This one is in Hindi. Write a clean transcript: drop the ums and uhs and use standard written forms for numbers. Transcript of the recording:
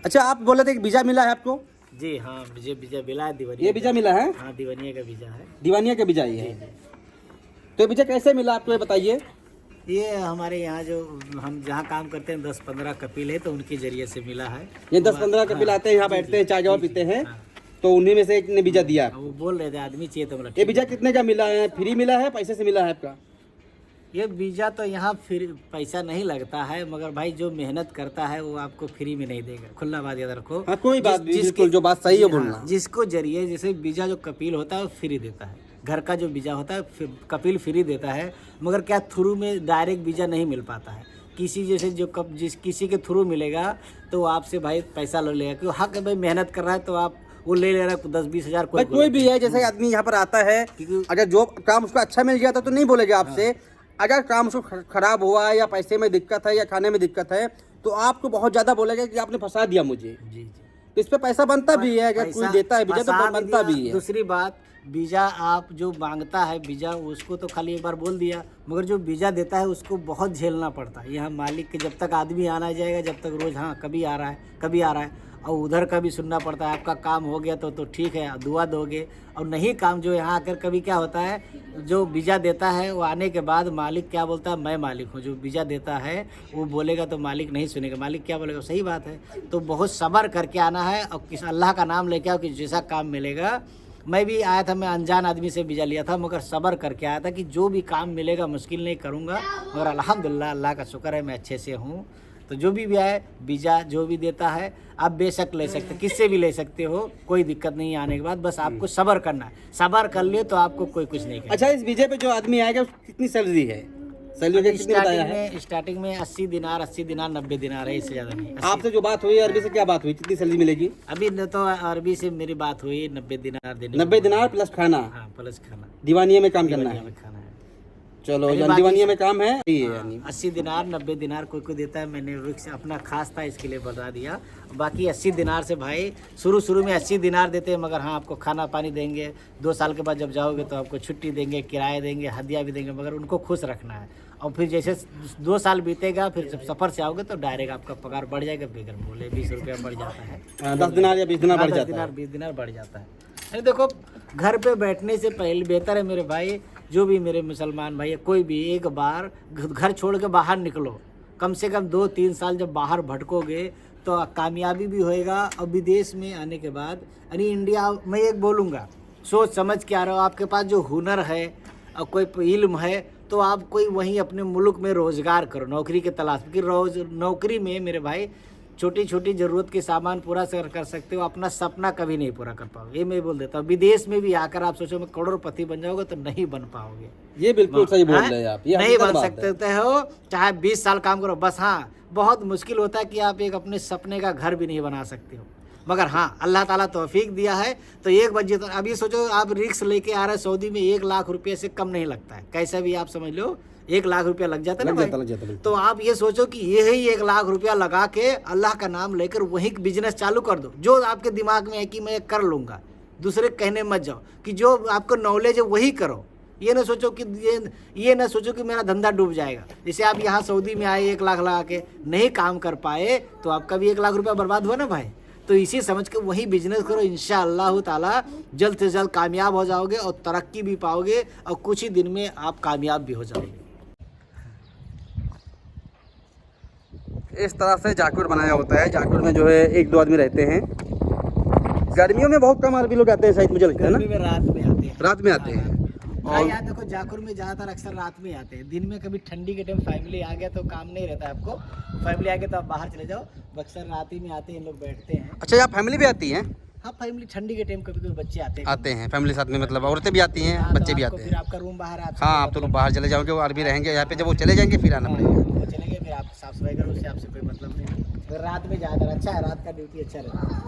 अच्छा, आप बोले थे कि वीजा मिला है आपको? जी हाँ, मुझे वीजा मिला है दीवानिया। ये वीजा मिला है? हाँ, दीवानिया का वीजा है। दीवानिया का वीजा ये है। तो वीजा कैसे मिला आपको, ये बताइए। ये हमारे यहाँ जो हम जहाँ काम करते हैं 10-15 कपिल है, तो उनके जरिए से मिला है। ये 10-15 कपिल आते हैं, यहाँ बैठते हैं, चाय जवाब पीते हैं, तो उन्हीं में से एक ने वीजा दिया। वो बोल रहे थे आदमी चाहिए तो बोला। ये वीजा कितने का मिला है? फ्री मिला है, पैसे से मिला है आपका? ये वीजा तो यहाँ फिर पैसा नहीं लगता है, मगर भाई जो मेहनत करता है वो आपको फ्री में नहीं देगा। खुला बात याद रखो। हाँ, कोई बात नहीं, बिल्कुल जो बात सही है बोलना। जिसको जरिए जैसे वीजा जो कपिल होता है वो फ्री देता है, घर का जो वीजा होता है कपिल फ्री देता है, मगर क्या थ्रू में डायरेक्ट वीजा नहीं मिल पाता है। किसी जैसे जो किसी के थ्रू मिलेगा तो आपसे भाई पैसा ले लेगा, क्यों हक भाई मेहनत कर रहा है तो आप वो ले रहा है 10-20 हज़ार। कोई भी है, जैसे आदमी यहाँ पर आता है, अगर जो काम उसको अच्छा मिल गया तो नहीं बोलेगा आपसे। अगर काम उसको खराब हुआ है या पैसे में दिक्कत है या खाने में दिक्कत है तो आपको बहुत ज्यादा बोलेगा कि आपने फंसा दिया मुझे। जी। तो इस पे पैसा बनता भी है, अगर कोई देता है वीजा तो बनता भी है। दूसरी बात, वीजा आप जो मांगता है वीजा, उसको तो खाली एक बार बोल दिया, मगर जो वीजा देता है उसको बहुत झेलना पड़ता है। यहाँ मालिक के जब तक आदमी आना जाएगा, जब तक रोज हाँ कभी आ रहा है कभी आ रहा है, और उधर का भी सुनना पड़ता है। आपका काम हो गया तो ठीक है, दुआ दोगे, और नहीं काम जो यहाँ आकर कभी क्या होता है, जो वीज़ा देता है वो आने के बाद मालिक क्या बोलता है, मैं मालिक हूँ। जो वीज़ा देता है वो बोलेगा तो मालिक नहीं सुनेगा, मालिक क्या बोलेगा, सही बात है। तो बहुत सब्र करके आना है और किस अल्लाह का नाम लेके आओ कि जैसा काम मिलेगा। मैं भी आया था, मैं अनजान आदमी से वीज़ा लिया था, मगर सब्र करके आया था कि जो भी काम मिलेगा मुश्किल नहीं करूँगा, मगर अल्हम्दुलिल्लाह अल्लाह का शुक्र है मैं अच्छे से हूँ। तो जो भी आए वीज़ा जो भी देता है आप बेशक ले सकते, किससे भी ले सकते हो, कोई दिक्कत नहीं आने के बाद, बस आपको सब्र करना है। सब्र कर लिए तो आपको कोई कुछ नहीं करेगा। अच्छा, इस वीजे पे जो आदमी आएगा उसकी कितनी सैलरी है? सैलरी कितनी बताया है? स्टार्टिंग में 80 दिनार 90 दिनार है, इससे ज़्यादा नहीं। आपसे जो बात हुई अरबी से, क्या बात हुई, कितनी सैलरी मिलेगी? अभी तो अरबी से मेरी बात हुई 90 दिनार देने। 90 दिनार प्लस खाना? हाँ, प्लस खाना। दीवानिया में काम करना है? खाना है। चलो, दीवानिया में काम है। 80 दिनार 90 दिनार कोई देता है, मैंने अपना खास था इसके लिए बता दिया। बाकी 80 दिनार से भाई शुरू में 80 दिनार देते हैं, मगर हाँ आपको खाना पानी देंगे, 2 साल के बाद जब जाओगे तो आपको छुट्टी देंगे, किराया देंगे, हदिया भी देंगे, मगर उनको खुश रखना है। और फिर जैसे 2 साल बीतेगा, फिर जब सफ़र से आओगे तो डायरेक्ट आपका पगार बढ़ जाएगा, बगैर बोले 20 रुपया बढ़ जाता है। 10 दिनार या 20 दिनार बढ़ जाता है। 20 दिनार बढ़ जाता है। अरे देखो, घर पे बैठने से पहले बेहतर है मेरे भाई, जो भी मेरे मुसलमान भाई, कोई भी एक बार घर छोड़ के बाहर निकलो, कम से कम 2-3 साल जब बाहर भटकोगे तो कामयाबी भी होएगा। और विदेश में आने के बाद, यानी इंडिया मैं एक बोलूँगा, सोच समझ के आ रहे हो, आपके पास जो हुनर है और कोई इल्म है तो आप कोई वहीं अपने मुल्क में रोज़गार करो, नौकरी के तलाश की। नौकरी में मेरे भाई छोटी छोटी ज़रूरत के सामान पूरा कर सकते हो, अपना सपना कभी नहीं पूरा कर पाओगे, ये मैं बोल देता हूँ। विदेश में भी आकर आप सोचो मैं करोड़पति बन जाओगे तो नहीं बन पाओगे। ये बिल्कुल सही बोल रहे हैं आप, ये नहीं बन सकते हो, चाहे 20 साल काम करो, बस हाँ बहुत मुश्किल होता है कि आप एक अपने सपने का घर भी नहीं बना सकते हो। मगर हाँ अल्लाह ताला तौफीक दिया है तो एक बजे तो अब ये सोचो, आप रिक्स लेके आ रहे हैं सऊदी में, 1 लाख रुपये से कम नहीं लगता है, कैसा भी आप समझ लो 1 लाख रुपया लग जाता है ना। तो आप ये सोचो कि यही 1 लाख रुपया लगा के अल्लाह का नाम लेकर वहीं बिजनेस चालू कर दो, जो आपके दिमाग में है कि मैं कर लूँगा, दूसरे कहने मत जाओ, कि जो आपको नॉलेज है वही करो। ये ना सोचो कि ये ना सोचो कि मेरा धंधा डूब जाएगा। जैसे आप यहाँ सऊदी में आए 1 लाख लगा के नहीं काम कर पाए तो आपका भी 1 लाख रुपया बर्बाद हुआ ना भाई। तो इसी समझ के वही बिजनेस करो, इंशाअल्लाह ताला जल्द से जल्द कामयाब हो जाओगे और तरक्की भी पाओगे और कुछ ही दिन में आप कामयाब भी हो जाओगे। इस तरह से जाकुर बनाया होता है। जाकुर में जो है 1-2 आदमी रहते हैं। गर्मियों में बहुत कम अरबी लोग आते हैं शायद, मुझे लगता है ना। गर्मी में रात में आते हैं। रात में आते हैं। और यहाँ देखो जाकुर में ज़्यादातर अक्सर रात में आते हैं। दिन में कभी ठंडी के टाइम फैमिली आ गया तो काम नहीं रहता है आपको, फैमिली आ गया तो आप बाहर चले जाओ, अक्सर रात ही में आते हैं लोग, बैठते हैं। अच्छा, यहाँ फैमिली भी आती है? हाँ, फैमिली ठंडी के टाइम कभी कभी बच्चे आते हैं फैमिली साथ में, मतलब औरतें भी आती हैं, बच्चे भी आते हैं। फिर आपका रूम बाहर है। हाँ, आप तो बाहर चले जाओगे, वो अरबी रहेंगे यहाँ पे, जब वो चले जाएंगे फिर आना पड़ेगा। वो चलेंगे, फिर आप साफ सफाई करो, उससे आपसे कोई मतलब नहीं। फिर रात में ज़्यादा अच्छा है, रात का ड्यूटी अच्छा रहता है।